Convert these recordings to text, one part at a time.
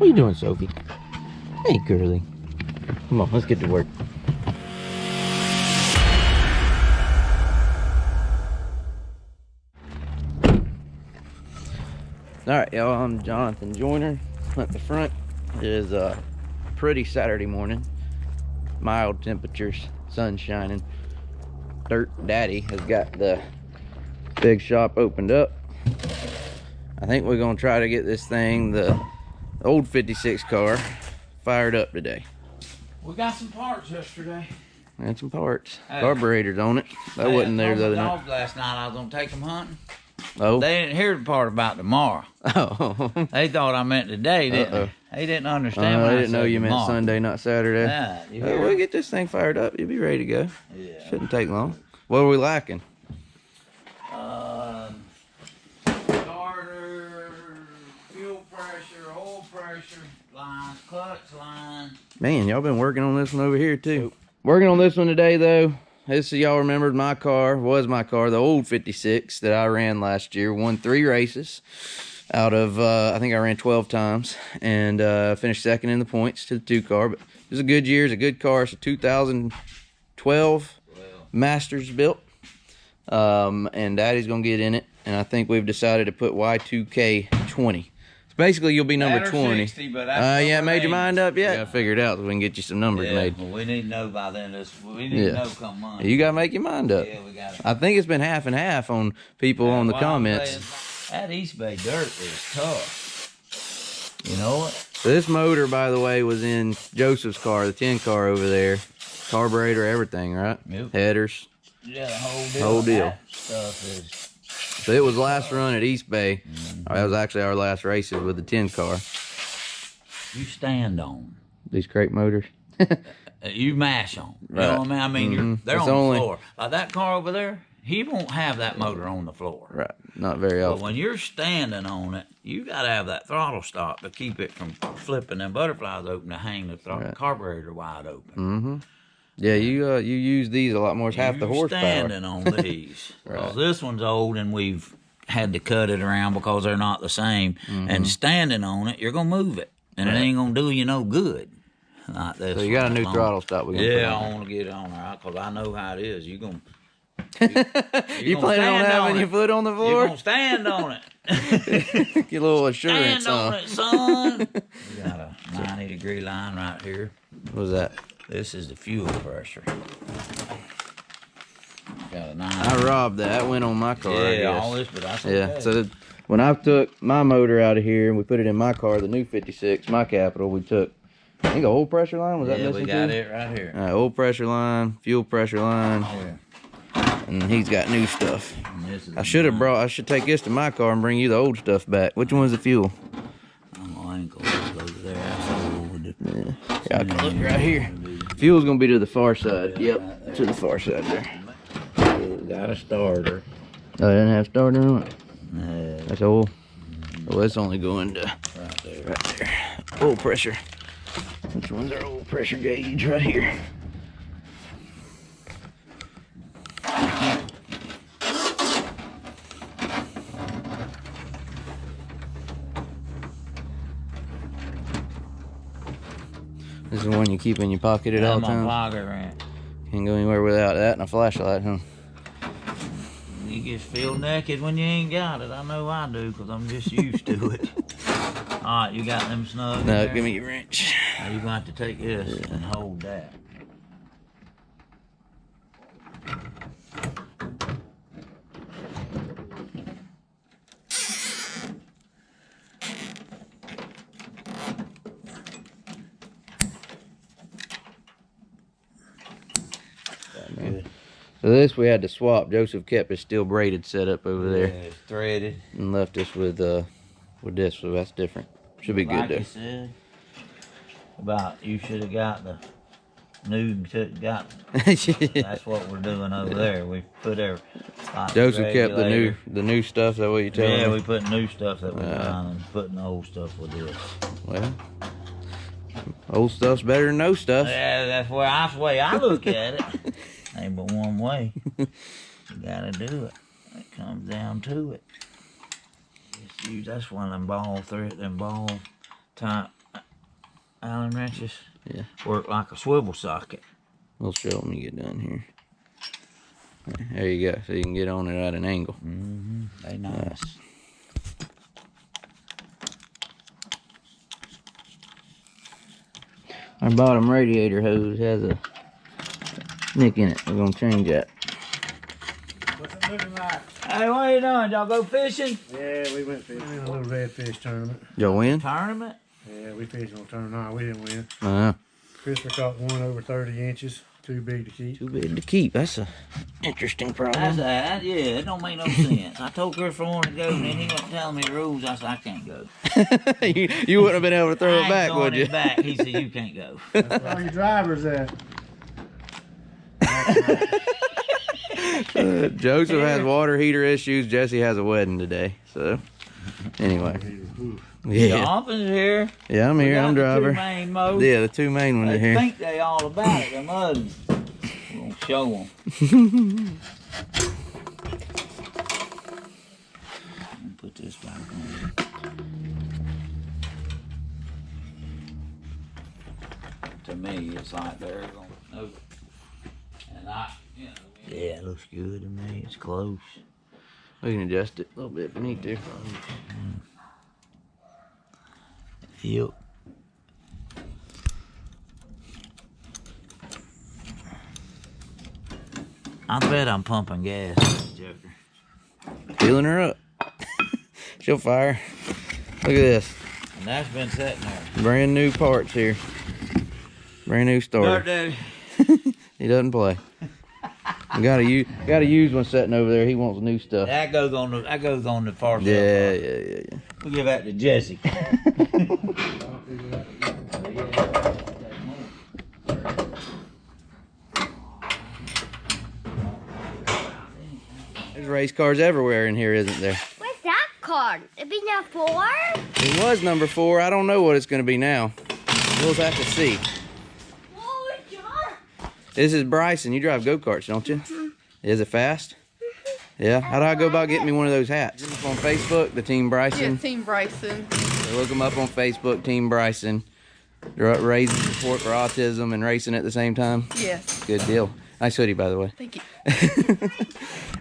What are you doing, Sophie? Hey, girly. Come on, let's get to work. Alright, y'all, I'm Jonathan Joyner. At the front, it is a pretty Saturday morning. Mild temperatures, sun shining. Dirt Daddy has got the big shop opened up. I think we're gonna try to get this thing, the old 56 car, fired up today. We got some parts yesterday. And some parts. Carburetors on it. That wasn't there the other night. Last night I was gonna take them hunting. Oh. They didn't hear the part about tomorrow. Oh. They thought I meant today, didn't they? They didn't understand. I didn't know you meant Sunday, not Saturday. Yeah, We'll get this thing fired up. You'll be ready to go. Yeah. Shouldn't take long. What are we lacking? Starter, fuel pressure, oil pressure, lines, clutch lines. Man, y'all been working on this one over here too. Working on this one today though. This, y'all remembered my car, the old 56 that I ran last year. Won 3 races out of, I think I ran 12 times. And finished second in the points to the 2 car. But it was a good year, it's a good car. It's a 2012 Masters built. And Daddy's gonna get in it. And I think we've decided to put Y2K20. So basically, you'll be number 20. 60, but yeah, made your mind up yet? Yeah, figure it out so we can get you some numbers made. Well, we need to know by then. We need to know come Monday. You gotta make your mind up. Yeah, we got it. I think it's been half and half on people on the comments. That East Bay dirt is tough. You know what? So this motor, by the way, was in Joseph's car, the 10 car over there. Carburetor, everything, right? Yep. Headers. Yeah, the whole deal. Whole deal. That stuff is. So it was last run at East Bay. That was actually our last races with the 10 car. You stand on. These crate motors. You mash on. You know what I mean? I mean, they're on the floor. Like that car over there, he won't have that motor on the floor. Right. Not very often. But when you're standing on it, you got to have that throttle stop to keep it from flipping them butterflies open to hang the carburetor wide open. Yeah, you use these a lot more. It's half the horsepower. Standing on these. Because this one's old and we've had to cut it around because they're not the same. And standing on it, you're going to move it. And it ain't going to do you no good. Like this. So you got a new throttle stop. Yeah, I want to get it on there because I know how it is. You planning on having your foot on the floor? You're going to stand on it. Get a little assurance on it, son. We got a 90-degree line right here. What was that? This is the fuel pressure. Got a 90. I robbed that. That went on my car. Yeah, all this, but that's okay. Yeah, so when I took my motor out of here and we put it in my car, the new 56, my Capital, we took, I think, a oil pressure line. Was that missing? Yeah, we got it right here. Oil pressure line, fuel pressure line. Yeah. And he's got new stuff. I should take this to my car and bring you the old stuff back. Which one's the fuel? My ankle goes there. Yeah, I can look right here. Fuel's gonna be to the far side. Yep, to the far side there. Got a starter. Oh, it doesn't have starter on it? No. That's oil? Well, it's only going to right there. Oil pressure. Which one's our oil pressure gauge? Right here. This is the one you keep in your pocket at all times? Pocket, right. Can't go anywhere without that and a flashlight, huh? You just feel naked when you ain't got it. I know I do, because I'm just used to it. All right, you got them snug? No, give me your wrench. Now you're going to have to take this and hold that. So this we had to swap. Joseph kept his steel braided setup over there. Yeah, it's threaded. And left us with this, so that's different. Should be good though. You said about you should have got the new that's what we're doing over there. We put Joseph kept the new stuff, is that what you telling me? Yeah, we put new stuff that we found and putting old stuff with this. Well, old stuff's better than no stuff. Yeah, that's the way I look at it. Ain't but one way. You gotta do it. It comes down to it. Just use, that's one of them ball type Allen wrenches. Yeah. Work like a swivel socket. We'll show them when you get done here. There you go. So you can get on it at an angle. Mm-hmm. They nice. Our bottom radiator hose has a nick in it. We're gonna change that. What's it looking like? Hey, what are you doing? Y'all go fishing? Yeah, we went fishing in a little redfish tournament. Y'all win? Tournament? Yeah, we fished on a tournament. No, we didn't win. Christopher caught one over 30 inches. Too big to keep. Too big to keep. That's a interesting problem. That's yeah, it don't make no sense. I told Christopher I wanted to go, and then he went telling me the rules. I said, I can't go. you wouldn't have been able to throw it back, would you? Back. He said, you can't go. That's where all your drivers at. Joseph has water heater issues. Jesse has a wedding today. So, anyway. Yeah. Jonathan's here. Yeah, I'm here. I'm driver. The two main modes. Yeah, the two main ones are They here. think they all about it, them others. We're going to show them. Put this back on. To me, it's like they're going to know. And you know. Yeah, it looks good to me. It's close. We can adjust it a little bit if we need to. Yep. I bet I'm pumping gas, Joker. Filling her up. She'll fire. Look at this. And that's been sitting there. Brand new parts here. Brand new starter. Daddy. He doesn't play. We gotta use one sitting over there. He wants new stuff. That goes on the far side. Yeah. We'll give that to Jesse. There's race cars everywhere in here, isn't there? What's that card? It be now 4? It was number 4. I don't know what it's gonna be now. We'll have to see. Whoa, John. This is Bryson. You drive go-karts, don't you? Is it fast? Yeah. How do I go about getting me one of those hats? On Facebook, the Team Bryson. Yeah, Team Bryson. So look them up on Facebook, Team Bryson. They're raising support for autism and racing at the same time. Yes. Good deal. Nice hoodie, by the way. Thank you.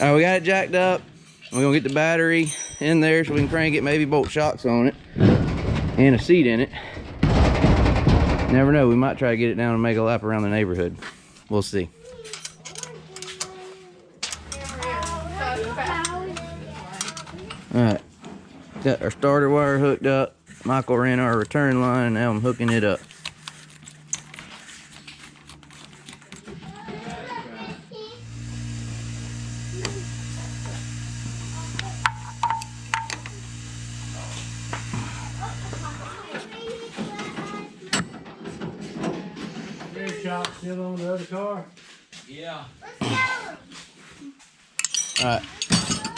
All right, we got it jacked up. We're gonna get the battery in there so we can crank it, maybe bolt shocks on it, and a seat in it. Never know, we might try to get it down and make a lap around the neighborhood. We'll see. All right, got our starter wire hooked up. Michael ran our return line, and now I'm hooking it up. Shop still on the other car? Yeah. All right,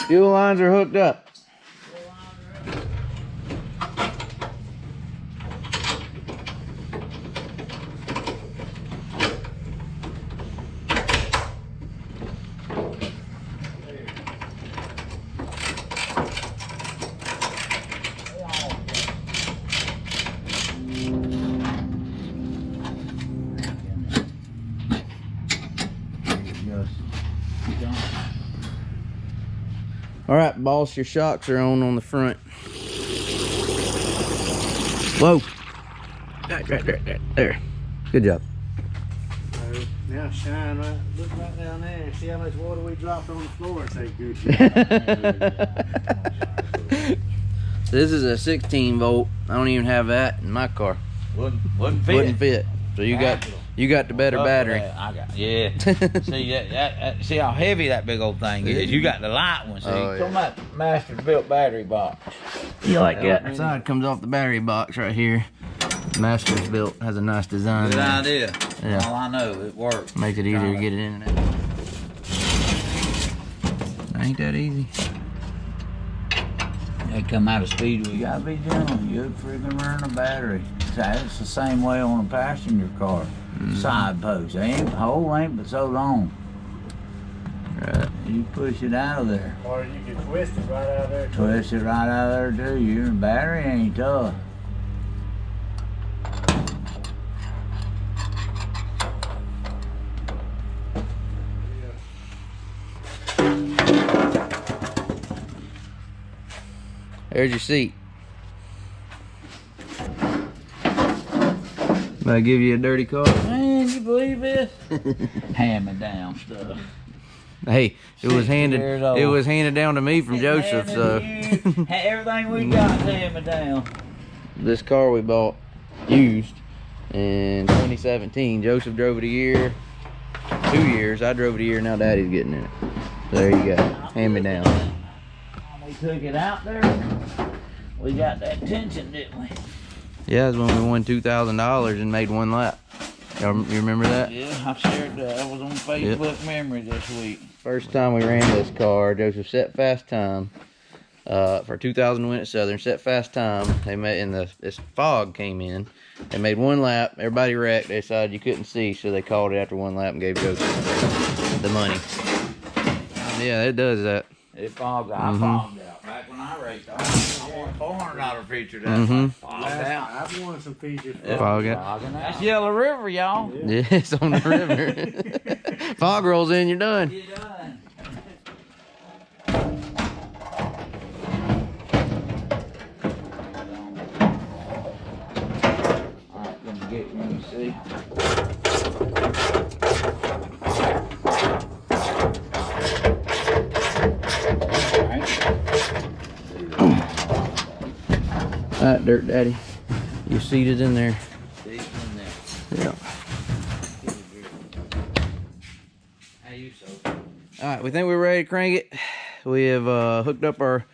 fuel lines are hooked up. All right, boss, your shocks are on the front. Whoa. There. Good job. Now shine right, look right down there and see how much water we dropped on the floor and say good job. This is a 16 volt. I don't even have that in my car. Wouldn't fit. Wouldn't fit. So you got the better battery. I got see see how heavy that big old thing is. You got the light one. See, come that master built battery box. You like that? That side comes off the battery box right here. Masters built has a nice design. Good there. idea. Yeah. All I know, it works. Makes it easier to get it in and out. Ain't that easy? They come out of speed. You gotta be gentle. You'd freaking burn a battery. It's the same way on a passenger car. Side post. The hole ain't but so long. Right. You push it out of there. Or you can twist it right out of there. Twist it right out of there too. Your battery ain't tough. There's your seat. Might give you a dirty car. Man, you believe this? Hand-me-down stuff. Hey, it was 60 handed. years old. It was handed down to me from Joseph. So Everything we got hand-me-down. this car we bought used in 2017. Joseph drove it a year, 2 years. I drove it a year. Now Daddy's getting in it. There you go. Hand me down. When we took it out there, we got that tension, didn't we? Yeah, that's when we won $2,000 and made one lap. You remember that? Yeah, I shared that. I was on Facebook Memory this week. First time we ran this car, Joseph set fast time for 2,000 win at Southern. Set fast time. They made this fog came in. They made one lap. Everybody wrecked. They decided you couldn't see, so they called it after one lap and gave Joseph the money. Yeah, it does that. It fogged out. I fogged out. Back when I raced, I won a $400 feature that fogged out. I've won some features. Fog out. That's Yellow River, y'all. Yeah, it's on the river. Fog rolls in, you're done. You're done. Alright, let me get you, let me see. Alright, Dirt Daddy. Your seat is in there. See, it's in there. Yeah. How you so? Alright, we think we're ready to crank it. We have hooked up our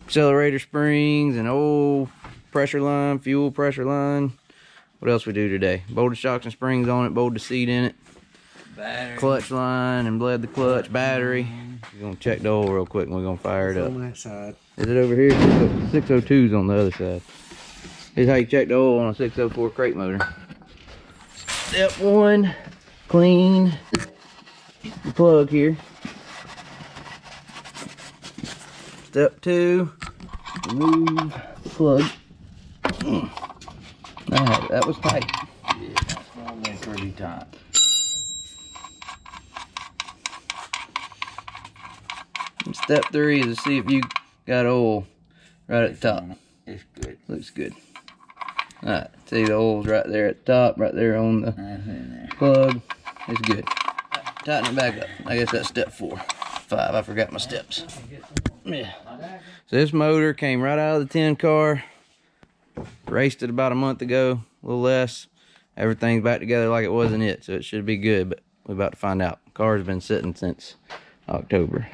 accelerator springs and old pressure line, fuel pressure line. What else we do today? Bolted shocks and springs on it, bolted the seat in it. Battery. Clutch line and bled the clutch, battery. We're gonna check the oil real quick and we're gonna fire it up. On that side. Is it over here? 602's on the other side. Here's how you check the oil on a 604 crate motor. Step 1, clean the plug here. Step 2, remove the plug. That was tight. Yeah, that's normally pretty tight. And step 3 is to see if you got oil right at the top. It's good. Looks good. Alright, see the oil's right there at the top, right there on the That's in there. plug. It's good. Tighten it back up. I guess that's step 4. 5, I forgot my steps. Yeah. So this motor came right out of the 10 car. Raced it about a month ago, a little less. Everything's back together like it wasn't it, so it should be good, but we're about to find out. Car's been sitting since October.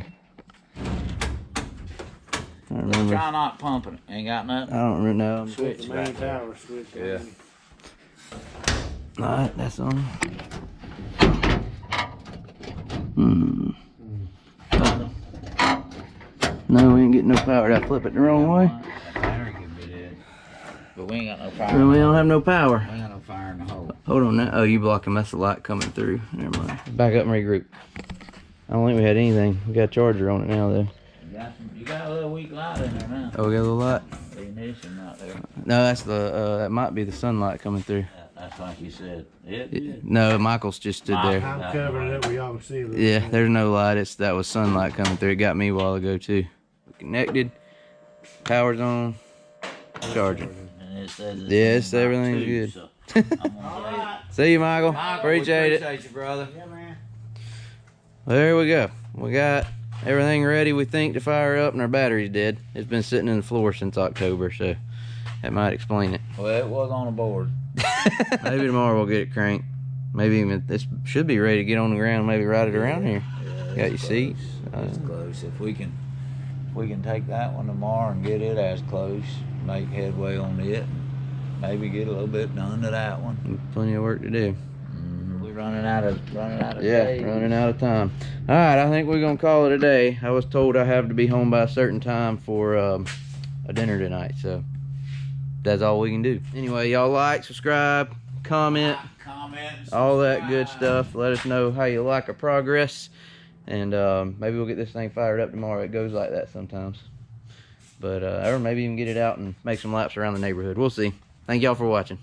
I don't remember. Try not pumping it. Ain't got nothing. I don't remember now. Switch The back main there. power switch. Yeah. Alright, that's on. No, we ain't getting no power. Did I flip it the wrong way? That battery could be dead. But we ain't got no fire. We don't have no power. We ain't got no fire in the hole. Hold on now. Oh, you blocking. That's the light coming through. Never mind. Back up and regroup. I don't think we had anything. We got a charger on it now, though. You got a little weak light in there now. Oh, we got a little light? The ignition right there. No, that's the, that might be the sunlight coming through. That's like you said. It. No, Michael's just stood there. I'm covering it up. We all can see a little Yeah, bit. there's no light. That was sunlight coming through. It got me a while ago, too. Connected. Power's on. Charging. And it says it's Yes, about everything's 2, good. so I'm gonna See you, Michael. Michael, Appreciate it. Appreciate you, brother. Yeah, man. There we go. We got everything ready, we think, to fire up, and our battery's dead. It's been sitting in the floor since October, so that might explain it. Well, it was on the board. Maybe tomorrow we'll get it cranked. Maybe even this should be ready to get on the ground. Maybe ride it around here. Yeah, Got your it's seats. close. It's close. If we can take that one tomorrow and get it as close, make headway on it, and maybe get a little bit done to that one. Plenty of work to do. We're running out of Yeah, days. running out of time. All right, I think we're gonna call it a day. I was told I have to be home by a certain time for a dinner tonight, so that's all we can do. Anyway, y'all like, subscribe, comment, all that good stuff. Let us know how you like our progress, and maybe we'll get this thing fired up tomorrow. It goes like that sometimes, but or maybe even get it out and make some laps around the neighborhood. We'll see. Thank y'all for watching.